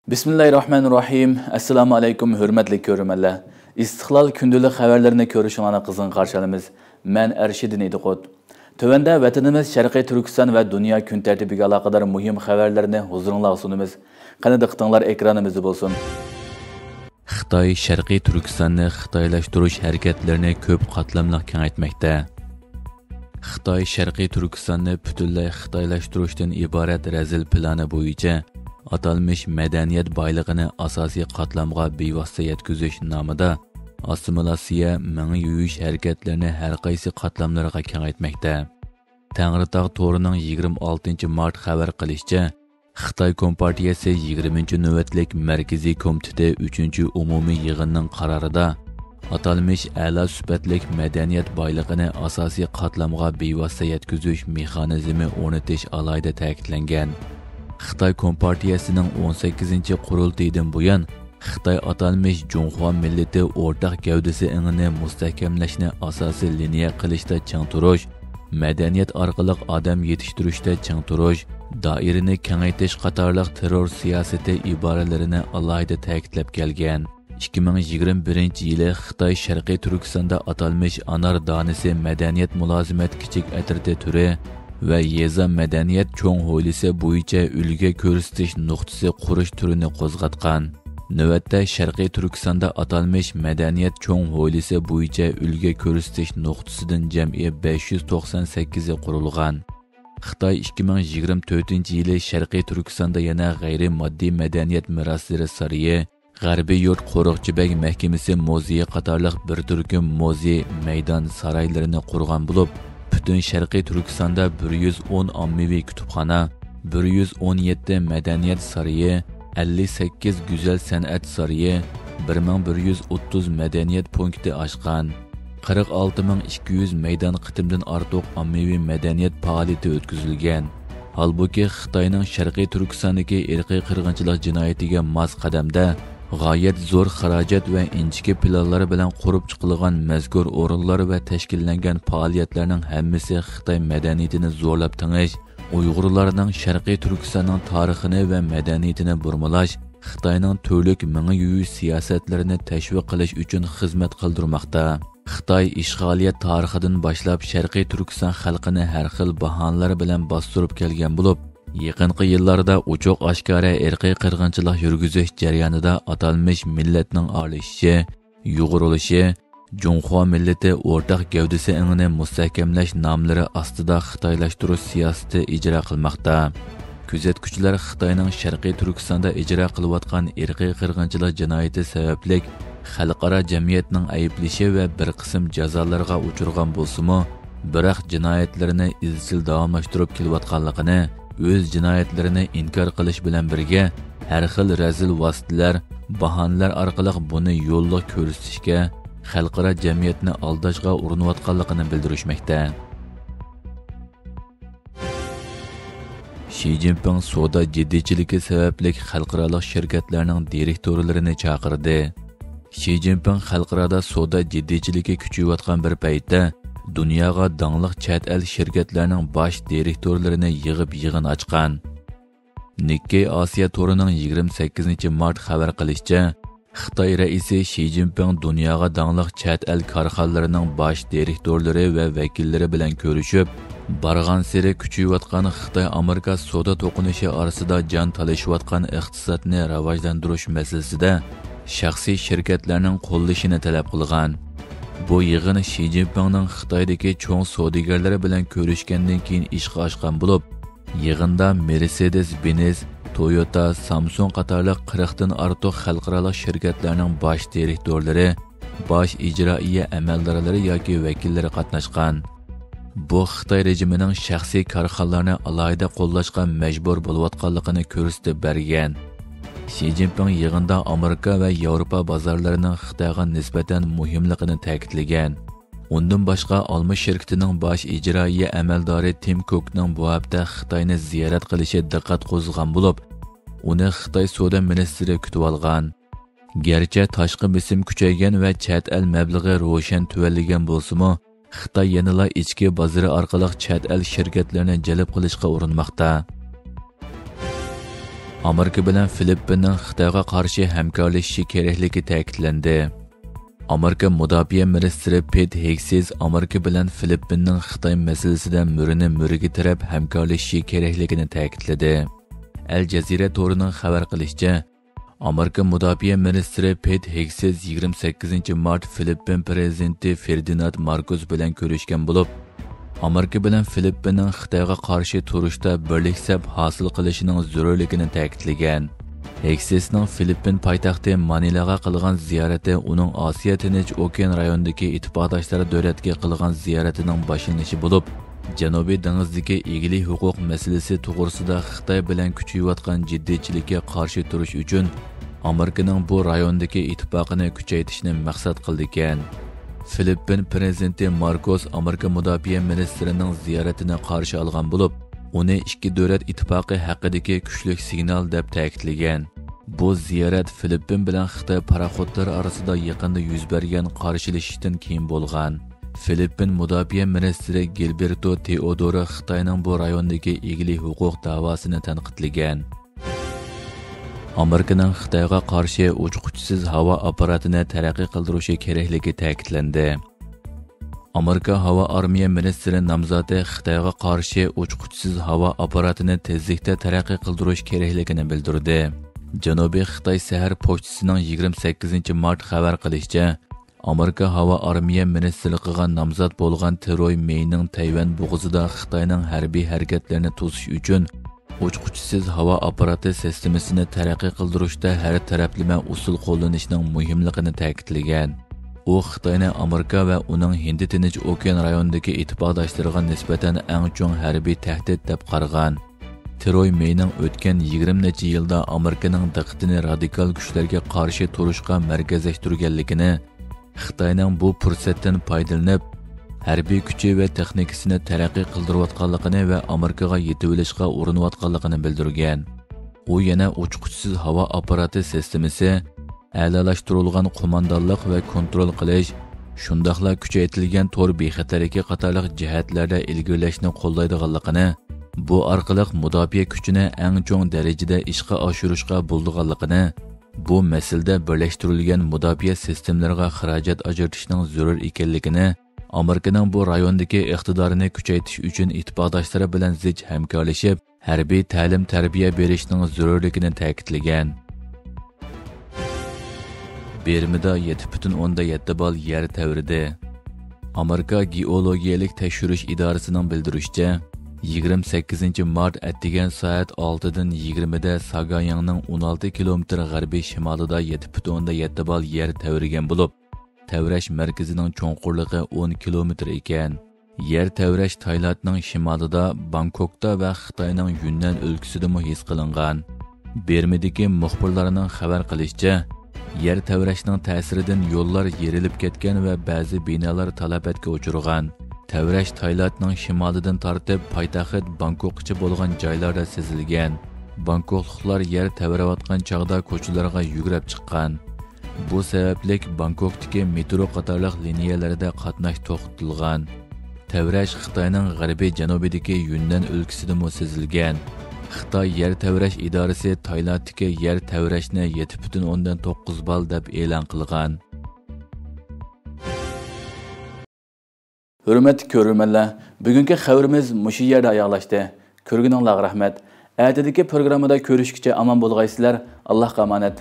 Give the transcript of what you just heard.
Bismillahirrahmanirrahim. Assalamu alaykum, hürmetli görürmenler. İstiqlal kündülük haberlerini görüşüngana kızın karşılamız. Men Erşidin Ediqot. Tövende vatanımız Şarkı Türkistan ve dünya gün tertibiga alaqadar muhim haberlerini huzurunla sunumuz. Qani diqqatinglar ekranımızda bolsun. Xitoy Sharqiy Turkistonni xitoylashtirish harakatlarini ko'p qatlamli kengaytmoqda. Xitoy Sharqiy Turkistonni butunlay xitoylashtirishdan iborat razil plani bo'yicha atalmış madaniyat boylig'ini asosiy qatlamga bevosita yetkazish nomida assimilyatsiya ming yuyish harakatlarini har qaysi qatlamlarga kengaytmoqda. Tangritog' to'rining 26 mart xabar qilishicha, Xitoy Kompartiyasi 20 navbatlik Markaziy komiteti 3-umumiy yig'inning qarorida atalmış a'lo sifatlik madaniyat boylig'ini asosiy qatlamga bevosita yetkazish mexanizmi o'rnatish alohida ta'kidlangan. Xitoy Kompartiyasining 18 qurultaydan buyon Xitoy atalmış Junxo millati o'rtaq gavdasi ingini mustahkamlashni asosiy liniya qilishda chang turish, madaniyat orqali odam yetishtirishda chang turish, doirani kengaytirish qatorliq terror siyosati iboralarini alohida ta'kidlab kelgan. 2021-yili Xitoy Sharqiy Turkistonda atalmış anar donisi madaniyat mulozimat kichik atirda turi va yeza madaniyat cho'ng hovlisi bo'yicha ulga ko'rsatish nuqtasi qurish turini qo'zg'atgan. Navbatda Sharqiy Turkistonda atalmış madaniyat cho'ng hovlisi bo'yicha ulga ko'rsatish nuqtasidan jami 598 qurilgan. Xitoy 2024-yili Sharqiy Turkistonda yana g'ayri moddiy madaniyat meroslari sariyi, G'arbiy yurt qo'riqchibek mahkamasi muzeyi qatorliq bir turkum muzey, maydon, saroylarini qurgan bo'lib, butun Sharqiy Turkistonda 110 ommaviy kutubxona, 117 madaniyat sarayi, 58 go'zal san'at sarayi, 1130 madaniyat punkti ochgan. 46200 maydon qitimdan ortiq ommaviy madaniyat faoliyati o'tkazilgan. Halbuki Xitoyning Sharqiy Turkistondagi irqiy qirg'inchilik jinoyatiga mos qadamda g'oyat zo'r xarajat va inchika planlar bilan qurib chiqilgan mazkur o'rinlar va tashkillangan faoliyatlarning hammasi Xitoy madaniyatini zo'rlab tingish, Uyg'urlarning Sharqiy Turkistonning tarixini va madaniyatini burmalash, Xitoyning to'liq ming yuyish siyosatlarini tashviq qilish uchun xizmat qildirmoqda. Xitoy ishg'oliyat tarixidan boshlab Sharqiy Turkiston xalqini har xil bahonalar bilan bostirib kelgan bo'lib, yaqinqi yillarda ochiq oshkora irqiy qirg'inchilik yurgizish jarayonida atalmış millatning orlishishi, yo'g'rilishi, Junxo millati o'rtaq gavdasi ingini mustahkamlash nomlari ostida xitoylashtirish siyosati ijro qilmoqda. Kuzatuvchilar Xitoyning Sharqiy Turkistonda ijro qilayotgan irqiy qirg'inchilik jinoyati sababli xalqaro jamiyatning ayblashi va bir qism jazolarga uchirgan bo'lsa-mu, biroq jinoyatlarini izchil davomlashtirib kelayotganligini, o'z jinoyatlarini inkor qilish bilan birga har xil razil vositalar, bahonalar orqali buni yo'lliq ko'rsatishga, xalqaro jamiyatni aldashga urinayotganligini bildirishmoqda. Xi Jinping savdo jiddiychiligi sababli xalqaro shirkatlarning direktorlarini chaqirdi. Xi Jinping xalqaro savdo jiddiychiligi kuchayotgan bir paytda dunyoga dangliq chet el shirkatlarning bosh direktorlarini yig'ib yig'in ochgan. Nikkei Osiyo to'rining 28 mart xabar qilishicha, Xitoy raisi Xi Jinping dunyoga dangliq chet el korxonalarining bosh direktorlari va vakillari bilan ko'rishib, bargan seri kuchayotgan Xitoy-Amerika savdo to'qinishi orasida jon talashayotgan iqtisodni rivojlantirish masalasida shaxsiy shirkatlarning qo'llashini talab qilgan. Bu yig'in Xi Jinpingning Xitoydagi cho'ng savdogarlari bilan ko'rishgandan keyin ishga oshgan bo'lib, yig'inda Mercedes-Benz, Toyota, Samsung qatorliq 40 dan ortiq xalqaro shirkatlarning bosh direktorlari, bosh ijroiya amaldorlari yoki vakillari qatnashgan. Bu Xitoy rejimining shaxsiy korxonalarni alohida qo'llashga majbur bo'layotganligini ko'rsatib bergan. Xi Jinping yig'inda Amerika va Yevropa bozorlarining Xitoyga nisbatan muhimligini ta'kidlagan. Undan boshqa olma shirkatining bosh ijroiya amaldori Tim Cookning bu hafta Xitoyni ziyorat qilishi diqqat qo'zg'agan bo'lib, uni Xitoy savdo ministri kutib olgan. Garchi tashqi bisim kuchaygan va chet el mablag'i ro'shan tuvalligan bo'lsa-mu, Xitoy yanada ichki bozori orqali chet el shirkatlarini jalb qilishga urinmoqda. Amerika bilan Filippinning Xitoyga qarshi hamkorlashishi kerakligi ta'kidlandi. Amerika Mudofaa ministri Pete Hegseth Amerika bilan Filippinning Xitoy masalasida murini muriga tirab hamkorlashishi kerakligini ta'kidladi. Al Jazeera to'rining xabar qilishicha, Amerika Mudofaa ministri Pete Hegseth 28 mart Filippin prezidenti Ferdinand Marcos bilan ko'rishgan bo'lib, Amerika bilan Filippinning Xitoyga qarshi turishda birliksab hosil qilishining zarurligini ta'kidlagan. Hegsethning Filippin poytaxti Manilaga qilgan ziyarati uning Osiyo Tinch okean rayonidagi ittifoqdoshlari davlatga qilgan ziyaratining boshlanishi bo'lib, Janubiy dengizdagi egilik huquq masalasi to'g'risida Xitoy bilan kuchayayotgan jiddiychilikka qarshi turish uchun Amerikaning bu rayondagi ittifoqini kuchaytirishni maqsad qilgan. Filippin prezidenti Marcos Amerika mudofaa ministrining ziyoratini qarshi olgan bo'lib, uni ikki davlat ittifoqi haqidagi kuchli signal deb ta'kidlagan. Bu ziyorat Filippin bilan Xitoy paraxodlari orasida yaqinda yuz bergan qarshilashishdan keyin bo'lgan. Filippin mudofaa ministri Gilberto Teodoro Xitoyning bu rayondagi egilik huquq da'vosini tanqidlagan. Amerikaning Xitoyga qarshi uchquchsiz havo apparatini taraqqiy qildirishi kerakligi ta'kidlandi. Amerika havo armiya ministri nomzodi Xitoyga qarshi uchquchsiz havo apparatini tezlikda taraqqiy qildirish kerakligini bildirdi. Janubiy Xitoy shahar pochtasining 28 mart xabar qilishicha, Amerika havo armiya ministrligiga nomzod bo'lgan Troy Mayning Tayvan bo'g'izida Xitoyning harbiy harakatlarini to'sish uchun uchquchsiz havo apparati sistemasini taraqqiy qildirishda har taraflama usul qo'llanishning muhimligini ta'kidlagan. U Xitoyni Amerika va uning Hind Tinch okean rayonidagi ittifoqdoshlariga nisbatan eng chong harbiy tahdid deb qaragan. Troy Mayning o'tgan 20 necha yilda Amerikaning diqqatini radikal kuchlarga qarshi turishga markazlashtirganligini, Xitoyning bu fursatdan foydalanib harbiy kuchi va texnikasini taraqqiy qildirayotganligini va Amerikaga yetib olishga urinayotganligini bildirgan. U yana uchquchsiz havo apparati sistemasi, a'lolashtirilgan qo'mondonlik va kontrol qilish, shundaqla kuchaytirilgan to'r bexatarligi qatorliq jihatlarda ilgirlashni qo'llaydiganligini, bu orqali mudofaa kuchini eng chong darajada ishga oshirishga bo'lganligini, bu masalada birlashtirilgan mudofaa sistemlariga xarajat ajratishning zarur ekanligini, Amerikaning bu rayondagi iqtidorini kuchaytirish uchun ittifoqdoshlari bilan zich hamkorlashib, harbiy ta'lim-tarbiya berishning zarurligini ta'kidlagan. Bermida 7.7 ball yer tavridi. Amerika geologiyalik tekshirish idorasining bildirishicha, 28 mart attigan soat 6dan 20da Sagayangning 16 kilometr g'arbiy shimolida 7.7 ball yer tavrigan bo'lib, tavrash markazining cho'nqurligi 10 kilometr ekan. Yer tavrash Taylandning shimolida, Bangkokda va Xitoyning Yunnan o'lkasida his qilingan. Bermidagi muxbirlarning xabar qilishicha, yer tavrashning ta'siridan yo'llar yerilib ketgan va ba'zi binolar talafotga uchirgan. Tavrash Taylandning shimolidan tortib poytaxt Bangkokgacha bo'lgan joylarda sezilgan. Bangkokliklar yer tavrayotgan chog'da ko'chalarga yugurib chiqqan. Bu sababli Bangkokdagi metro qatorliq liniyalarida qatnash to'xtatilgan. Tavrash Xitoyning g'arbiy janubidagi Yunnan o'lkasida sezilgan. Xitoy yer tavrash idorasi Taylanddagi yer tavrashni 7.9 ball deb e'lon qilgan. Hurmatli ko'ruvchilar, bugungi xabarimiz mushu yerda oyoqlashdi. Ko'rganingizlarga rahmat. Ertadagi programmada ko'rishguncha omon bo'lgaysizlar. Allohga omonat.